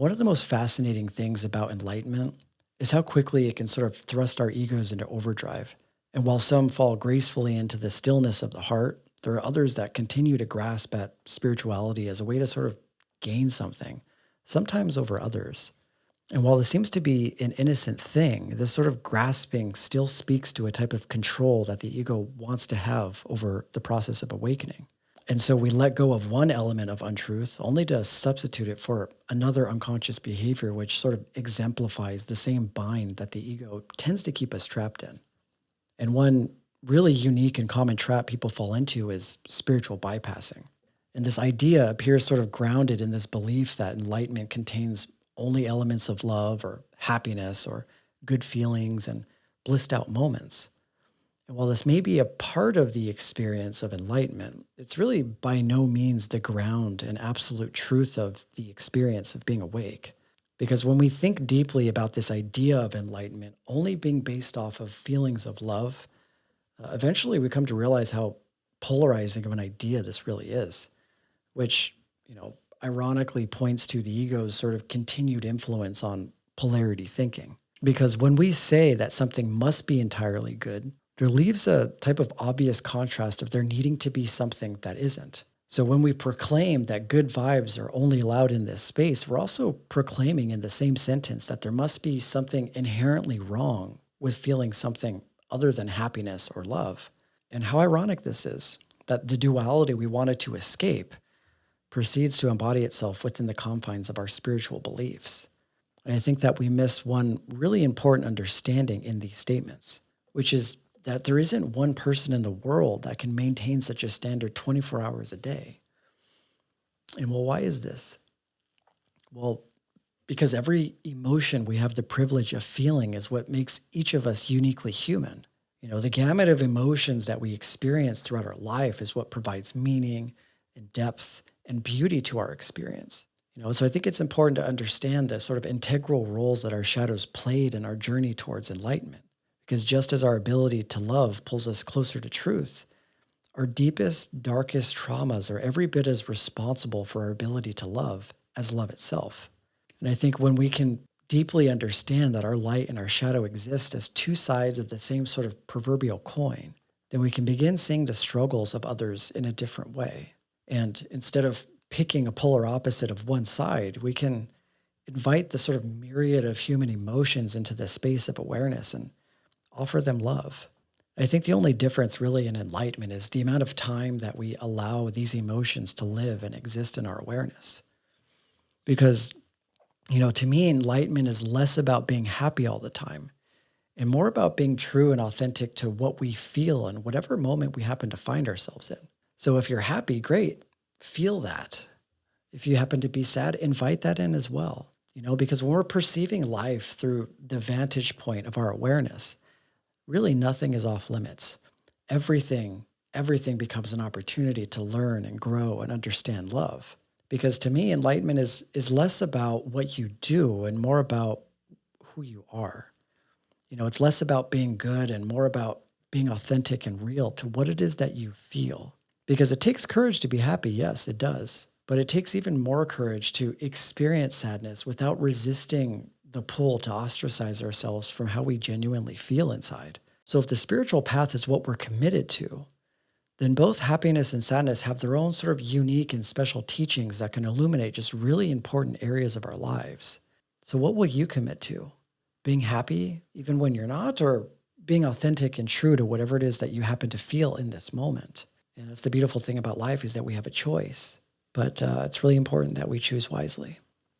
One of the most fascinating things about enlightenment is how quickly it can sort of thrust our egos into overdrive. And while some fall gracefully into the stillness of the heart, there are others that continue to grasp at spirituality as a way to sort of gain something, sometimes over others. And while this seems to be an innocent thing, this sort of grasping still speaks to a type of control that the ego wants to have over the process of awakening. And so we let go of one element of untruth only to substitute it for another unconscious behavior, which sort of exemplifies the same bind that the ego tends to keep us trapped in. And one really unique and common trap people fall into is spiritual bypassing. And this idea appears sort of grounded in this belief that enlightenment contains only elements of love or happiness or good feelings and blissed out moments. And while this may be a part of the experience of enlightenment, it's really by no means the ground and absolute truth of the experience of being awake. Because when we think deeply about this idea of enlightenment only being based off of feelings of love, eventually we come to realize how polarizing of an idea this really is, which, ironically points to the ego's sort of continued influence on polarity thinking. Because when we say that something must be entirely good, there leaves a type of obvious contrast of there needing to be something that isn't. So when we proclaim that good vibes are only allowed in this space, we're also proclaiming in the same sentence that there must be something inherently wrong with feeling something other than happiness or love. And how ironic this is, that the duality we wanted to escape proceeds to embody itself within the confines of our spiritual beliefs. And I think that we miss one really important understanding in these statements, which is that there isn't one person in the world that can maintain such a standard 24 hours a day. And well, why is this? Well, because every emotion we have the privilege of feeling is what makes each of us uniquely human. The gamut of emotions that we experience throughout our life is what provides meaning and depth and beauty to our experience. So I think it's important to understand the sort of integral roles that our shadows played in our journey towards enlightenment. Because just as our ability to love pulls us closer to truth, our deepest, darkest traumas are every bit as responsible for our ability to love as love itself. And I think when we can deeply understand that our light and our shadow exist as two sides of the same sort of proverbial coin, then we can begin seeing the struggles of others in a different way. And instead of picking a polar opposite of one side, we can invite the sort of myriad of human emotions into the space of awareness and offer them love. I think the only difference really in enlightenment is the amount of time that we allow these emotions to live and exist in our awareness. Because, to me, enlightenment is less about being happy all the time and more about being true and authentic to what we feel in whatever moment we happen to find ourselves in. So if you're happy, great, feel that. If you happen to be sad, invite that in as well. Because when we're perceiving life through the vantage point of our awareness, really nothing is off limits. Everything becomes an opportunity to learn and grow and understand love. Because to me, enlightenment is less about what you do and more about who you are. It's less about being good and more about being authentic and real to what it is that you feel. Because it takes courage to be happy, yes, it does. But it takes even more courage to experience sadness without resisting the pull to ostracize ourselves from how we genuinely feel inside. So if the spiritual path is what we're committed to, then both happiness and sadness have their own sort of unique and special teachings that can illuminate just really important areas of our lives. So what will you commit to? Being happy even when you're not, or being authentic and true to whatever it is that you happen to feel in this moment? And that's the beautiful thing about life, is that we have a choice. But it's really important that we choose wisely.